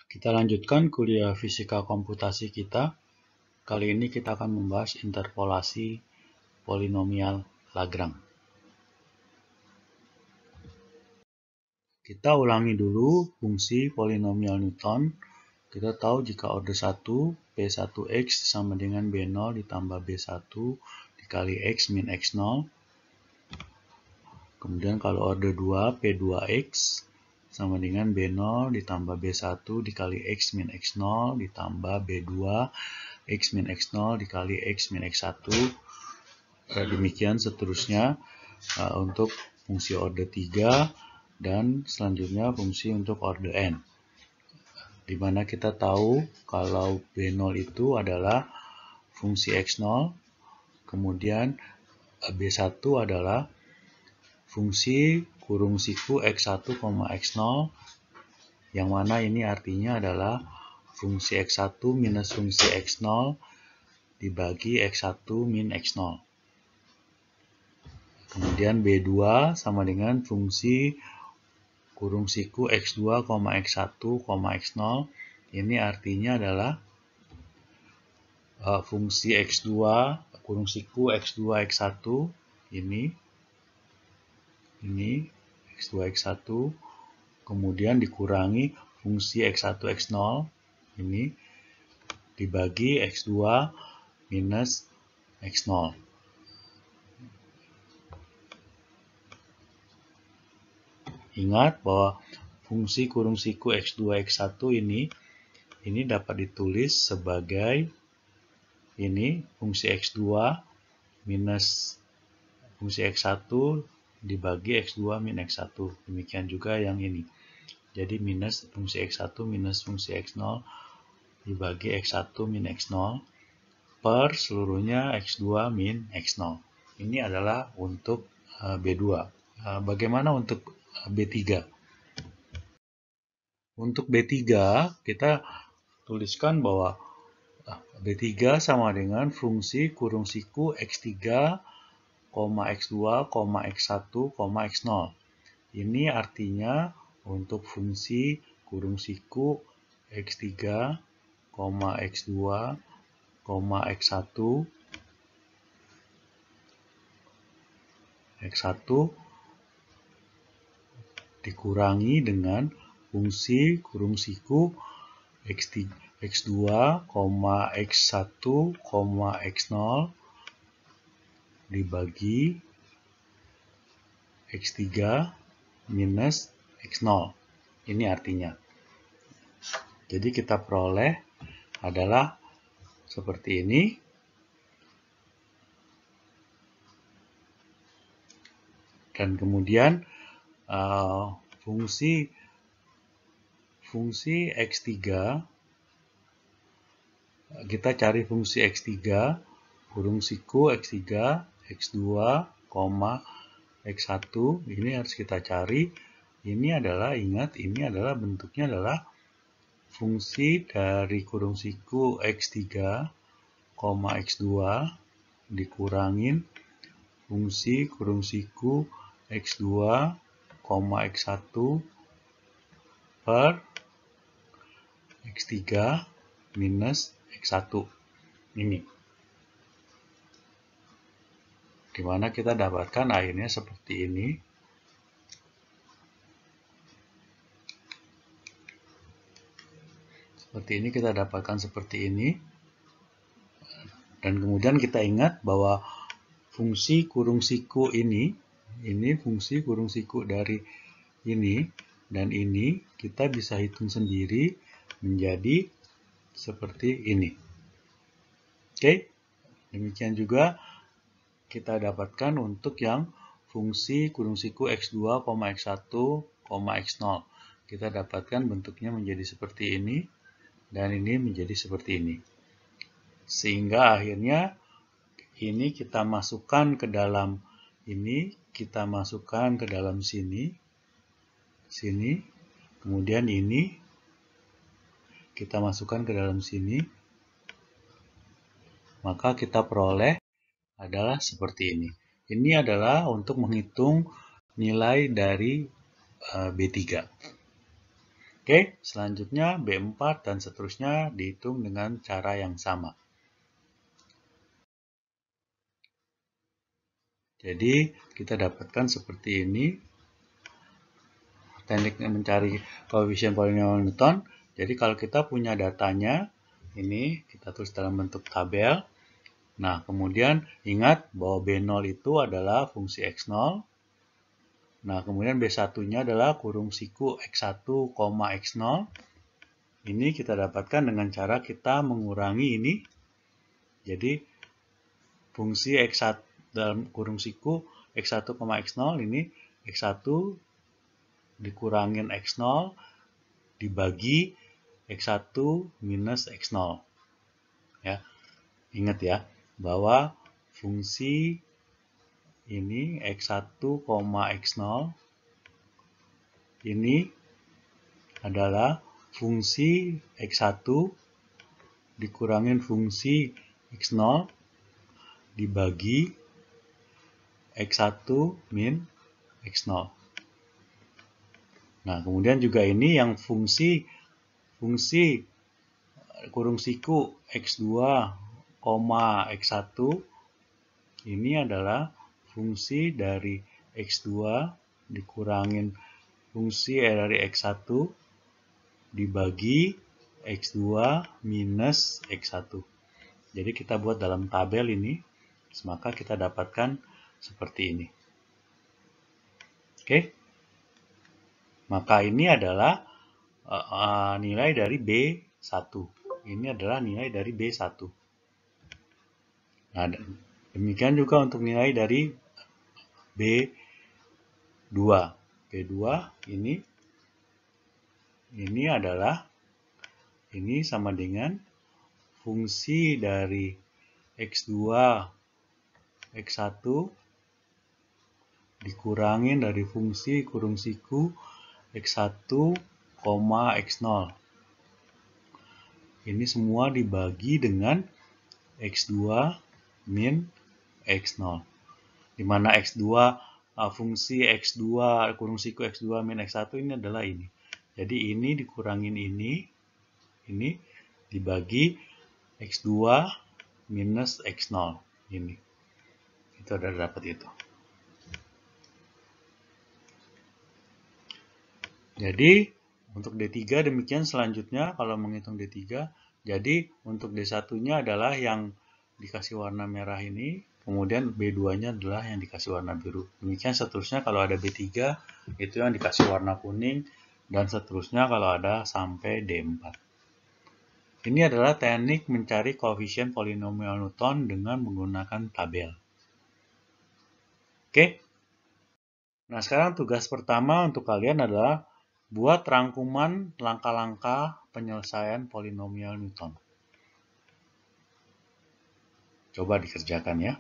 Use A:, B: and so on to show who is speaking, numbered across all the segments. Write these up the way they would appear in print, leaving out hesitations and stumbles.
A: Kita lanjutkan kuliah fisika komputasi kita. Kali ini kita akan membahas interpolasi polinomial Lagrange. Kita ulangi dulu fungsi polinomial Newton. Kita tahu jika order 1, P1x sama dengan B0 ditambah B1 dikali X min X0. Kemudian kalau order 2, P2x sama dengan B0 ditambah B1 dikali X min X0 ditambah B2 X min X0 dikali X min X1. Demikian seterusnya untuk fungsi order 3 dan selanjutnya fungsi untuk order n. Dimana kita tahu kalau B0 itu adalah fungsi X0, kemudian B1 adalah fungsi kurung siku X1, X0, yang mana ini artinya adalah fungsi X1 minus fungsi X0 dibagi X1 min X0. Kemudian B2 sama dengan fungsi kurung siku X2, X1, X0. Ini artinya adalah fungsi X2 kurung siku X2, X1 ini X2, X1, kemudian dikurangi fungsi X1, X0 ini dibagi X2 minus X0. Ingat bahwa fungsi kurung siku X2, X1 ini dapat ditulis sebagai ini fungsi X2 minus fungsi X1 dibagi X2 min X1. Demikian juga yang ini. Jadi minus fungsi X1 minus fungsi X0 dibagi X1 min X0 per seluruhnya X2 min X0. Ini adalah untuk B2. Bagaimana untuk B3? Untuk B3 kita tuliskan bahwa B3 sama dengan fungsi kurung siku X3, X2, X1, X0. Ini artinya untuk fungsi kurung siku X3, X2, X1, X1 dikurangi dengan fungsi kurung siku X2, X1, X0 dibagi X3 minus X0. Ini artinya. Jadi kita peroleh adalah seperti ini. Dan kemudian fungsi X3, kita cari fungsi X3 kurung siku X3, X2, X1, ini harus kita cari. Ini adalah, ingat, ini adalah bentuknya adalah fungsi dari kurung siku X3, X2 dikurangin fungsi kurung siku X2, X1 per X3 minus X1 ini. Dimana kita dapatkan akhirnya seperti ini. Seperti ini kita dapatkan seperti ini. Dan kemudian kita ingat bahwa fungsi kurung siku ini fungsi kurung siku dari ini dan ini kita bisa hitung sendiri menjadi seperti ini. Oke, demikian juga kita dapatkan untuk yang fungsi kurung siku X2, X1, X0. Kita dapatkan bentuknya menjadi seperti ini dan ini menjadi seperti ini. Sehingga akhirnya ini kita masukkan ke dalam ini, kita masukkan ke dalam sini, kemudian ini kita masukkan ke dalam sini, maka kita peroleh adalah seperti ini. Ini adalah untuk menghitung nilai dari B3. Oke, selanjutnya B4 dan seterusnya dihitung dengan cara yang sama. Jadi, kita dapatkan seperti ini. Teknik mencari koefisien polinomial Newton. Jadi, kalau kita punya datanya, ini kita tulis dalam bentuk tabel. Nah, kemudian ingat bahwa B0 itu adalah fungsi X0. Nah, kemudian B1-nya adalah kurung siku X1, X0. Ini kita dapatkan dengan cara kita mengurangi ini. Jadi, fungsi X1 dalam kurung siku X1, X0 ini X1 dikurangin X0 dibagi X1 minus X0. Ya, ingat ya, bahwa fungsi ini X1, X0 ini adalah fungsi X1 dikurangin fungsi X0 dibagi X1 min X0. Nah, kemudian juga ini yang fungsi kurung siku X2, X1 ini adalah fungsi dari X2 dikurangin fungsi dari X1 dibagi X2 minus X1. Jadi kita buat dalam tabel ini, maka kita dapatkan seperti ini. Oke. Maka ini adalah nilai dari B1. Ini adalah nilai dari B1. Nah, demikian juga untuk nilai dari B2. B2 ini adalah ini sama dengan fungsi dari X2, X1 dikurangin dari fungsi kurung siku X1, X0. Ini semua dibagi dengan X2 min X0. Di mana X2, fungsi X2, kurung siku X2 min X1 ini adalah ini. Jadi ini dikurangin ini dibagi X2 minus X0. Ini. Itu udah dapat itu. Jadi, untuk D3 demikian selanjutnya kalau menghitung D3. Jadi, untuk D1-nya adalah yang dikasih warna merah ini, kemudian B2-nya adalah yang dikasih warna biru. Demikian seterusnya kalau ada B3, itu yang dikasih warna kuning, dan seterusnya kalau ada sampai D4. Ini adalah teknik mencari koefisien polinomial Newton dengan menggunakan tabel. Oke? Nah, sekarang tugas pertama untuk kalian adalah buat rangkuman langkah-langkah penyelesaian polinomial Newton. Coba dikerjakan ya.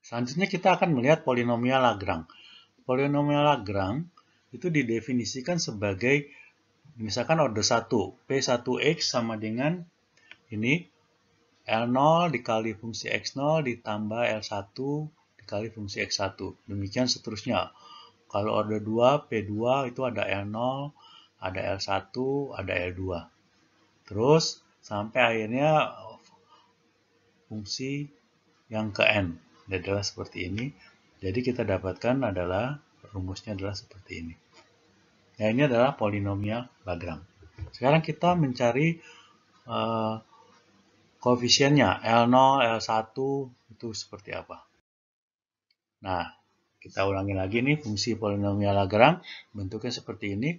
A: Selanjutnya kita akan melihat polinomial Lagrange. Polinomial Lagrange itu didefinisikan sebagai misalkan order 1, P1X sama dengan ini L0 dikali fungsi X0 ditambah L1 dikali fungsi X1. Demikian seterusnya. Kalau order 2, P2 itu ada L0, ada L1, ada L2. Terus sampai akhirnya fungsi yang ke N. Adalah seperti ini. Jadi kita dapatkan adalah rumusnya adalah seperti ini. Nah, ini adalah polinomial Lagrange. Sekarang kita mencari koefisiennya L0, L1 itu seperti apa. Nah, kita ulangi lagi nih fungsi polinomial Lagrange bentuknya seperti ini.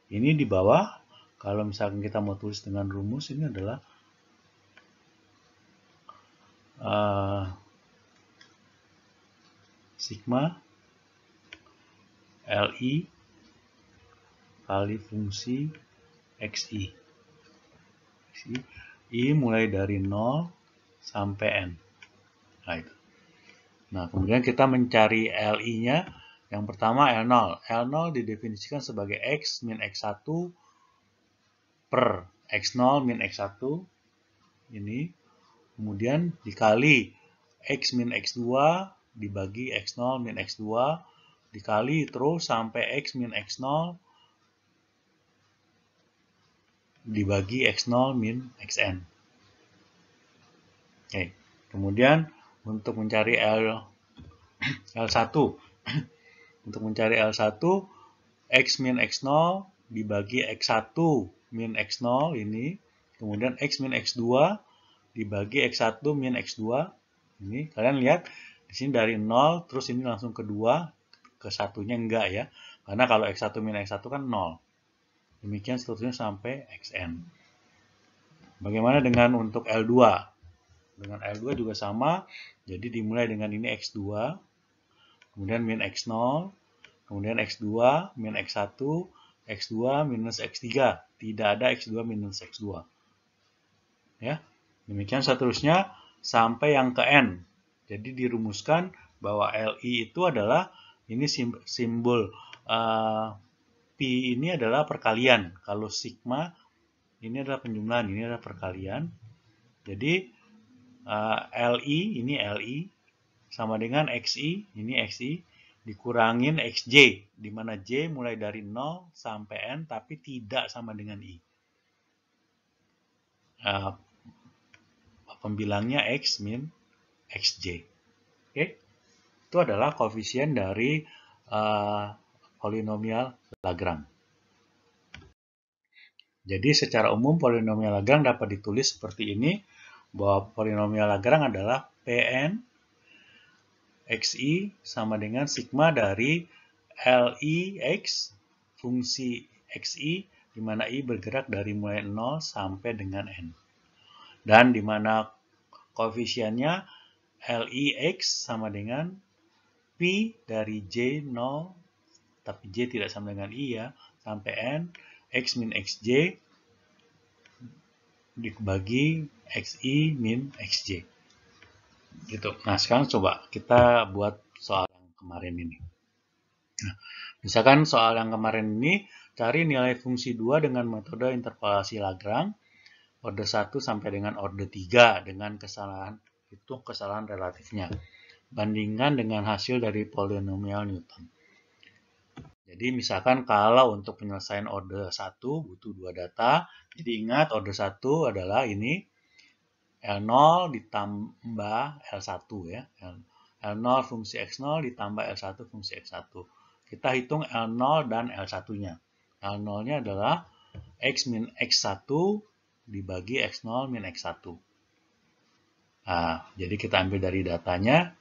A: Ini di bawah. Kalau misalkan kita mau tulis dengan rumus ini adalah sigma Li kali fungsi Xi. I mulai dari 0 sampai N. Nah, itu. Nah, kemudian kita mencari Li-nya. Yang pertama L0. L0 didefinisikan sebagai X min X1 per X0 min X1. Ini. Kemudian dikali X min X2 dibagi X0 min X2 dikali terus sampai X min X0 dibagi X0 min Xn. Oke. Kemudian untuk mencari L1 untuk mencari L1 X min X0 dibagi X1 min X0 ini, kemudian X min X2 dibagi X1 min X2 ini. Kalian lihat di sini dari 0 terus ini langsung ke 2, ke satunya enggak ya, karena kalau X1 min X1 kan 0. Demikian seterusnya sampai Xn. Bagaimana dengan untuk L2? Dengan L2 juga sama, jadi dimulai dengan ini X2, kemudian min X0, kemudian X2 min X1, X2 minus X3. Tidak ada X2 minus X2. Ya, demikian seterusnya sampai yang ke N. Jadi dirumuskan bahwa Li itu adalah, ini simbol Pi ini adalah perkalian. Kalau sigma ini adalah penjumlahan, ini adalah perkalian. Jadi Li, ini Li, sama dengan Xi, ini Xi, dikurangin Xj, di mana J mulai dari 0 sampai N, tapi tidak sama dengan I. Pembilangnya X min Xj. Oke? Itu adalah koefisien dari polinomial Lagrange. Jadi secara umum polinomial Lagrange dapat ditulis seperti ini, bahwa polinomial Lagrange adalah Pn Xi sama dengan sigma dari Lix fungsi Xi, di mana I bergerak dari mulai 0 sampai dengan N. Dan di mana koefisiennya Lix sama dengan Pi dari J0, tapi J tidak sama dengan I ya, sampai N, X min Xj dibagi Xi min Xj. Gitu. Nah, sekarang coba kita buat soal yang kemarin ini. Nah, misalkan soal yang kemarin ini, cari nilai fungsi 2 dengan metode interpolasi Lagrange, orde 1 sampai dengan orde 3 dengan kesalahan, hitung kesalahan relatifnya. Bandingkan dengan hasil dari polinomial Newton. Jadi misalkan kalau untuk penyelesaian orde 1 butuh 2 data, jadi ingat orde 1 adalah ini, L0 ditambah L1 ya. L0 fungsi X0 ditambah L1 fungsi X1. Kita hitung L0 dan L1-nya. L0-nya adalah X min X1 dibagi X0 min X1. Nah, jadi kita ambil dari datanya.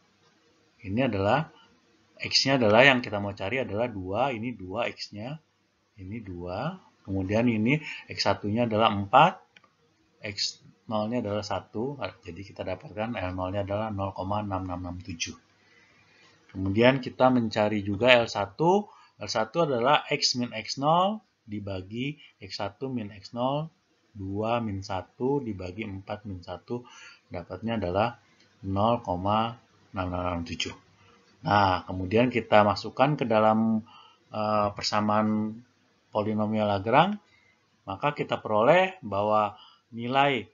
A: Ini adalah X-nya adalah yang kita mau cari adalah 2. Ini 2 X-nya. Ini 2. Kemudian ini X1-nya adalah 4. X0-nya adalah 1, jadi kita dapatkan L0-nya adalah 0,6667. Kemudian kita mencari juga L1. L1 adalah X min X0 dibagi X1 min X0, 2 min 1 dibagi 4 min 1, dapatnya adalah 0,6667. Nah, kemudian kita masukkan ke dalam persamaan polinomial Lagrange, maka kita peroleh bahwa nilai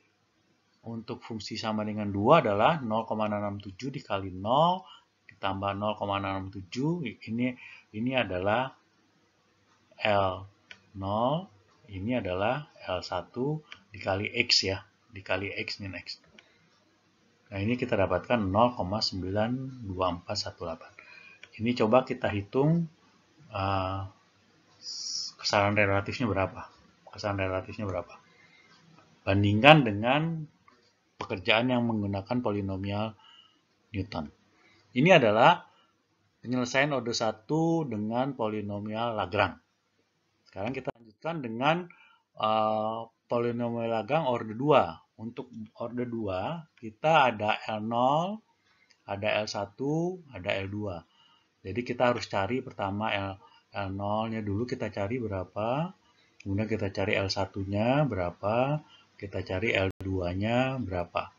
A: untuk fungsi sama dengan 2 adalah 0,667 dikali 0 ditambah 0,667. Ini adalah L0, ini adalah L1 dikali X ya, dikali X min X. Nah, ini kita dapatkan 0,92418. Ini coba kita hitung kesalahan relatifnya berapa. Kesalahan relatifnya berapa? Bandingkan dengan pekerjaan yang menggunakan polinomial Newton. Ini adalah penyelesaian orde 1 dengan polinomial Lagrange. Sekarang kita lanjutkan dengan polinomial Lagrange orde 2. Untuk orde 2, kita ada L0, ada L1, ada L2. Jadi kita harus cari pertama L0-nya dulu, kita cari berapa. Kemudian kita cari L1-nya berapa. Kita cari L2-nya berapa.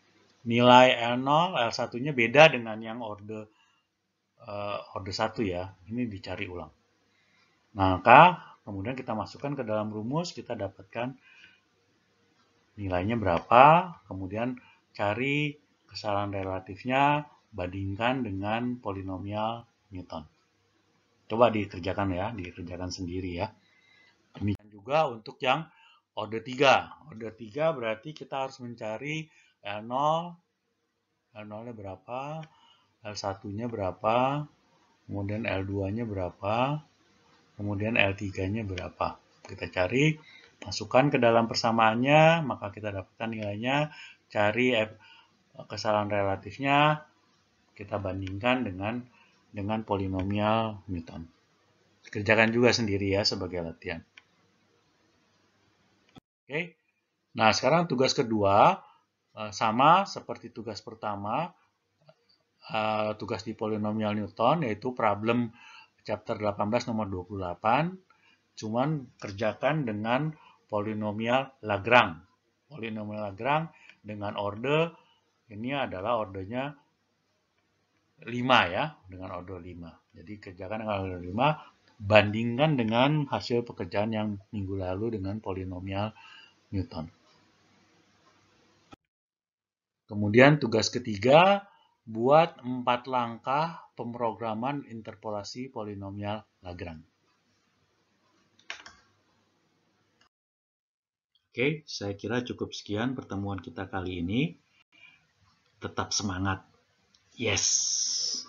A: Nilai L0, L1-nya beda dengan yang orde 1 ya. Ini dicari ulang. Maka kemudian kita masukkan ke dalam rumus, kita dapatkan nilainya berapa. Kemudian cari kesalahan relatifnya bandingkan dengan polinomial Newton. Coba dikerjakan ya, dikerjakan sendiri ya. Demikian juga untuk yang order 3. Order 3 berarti kita harus mencari L0, L0-nya berapa, L1-nya berapa, kemudian L2-nya berapa, kemudian L3-nya berapa. Kita cari, masukkan ke dalam persamaannya, maka kita dapatkan nilainya, cari kesalahan relatifnya, kita bandingkan dengan polinomial Newton. Kerjakan juga sendiri ya sebagai latihan. Oke. Nah, sekarang tugas kedua sama seperti tugas pertama, tugas di polinomial Newton, yaitu problem chapter 18 nomor 28, cuman kerjakan dengan polinomial Lagrange. Polinomial Lagrange dengan order, ini adalah ordernya 5 ya, dengan order 5. Jadi kerjakan dengan order 5, bandingkan dengan hasil pekerjaan yang minggu lalu dengan polinomial Newton. Kemudian tugas ketiga, buat 4 langkah pemrograman interpolasi polinomial Lagrange. Oke, saya kira cukup sekian pertemuan kita kali ini. Tetap semangat. Yes!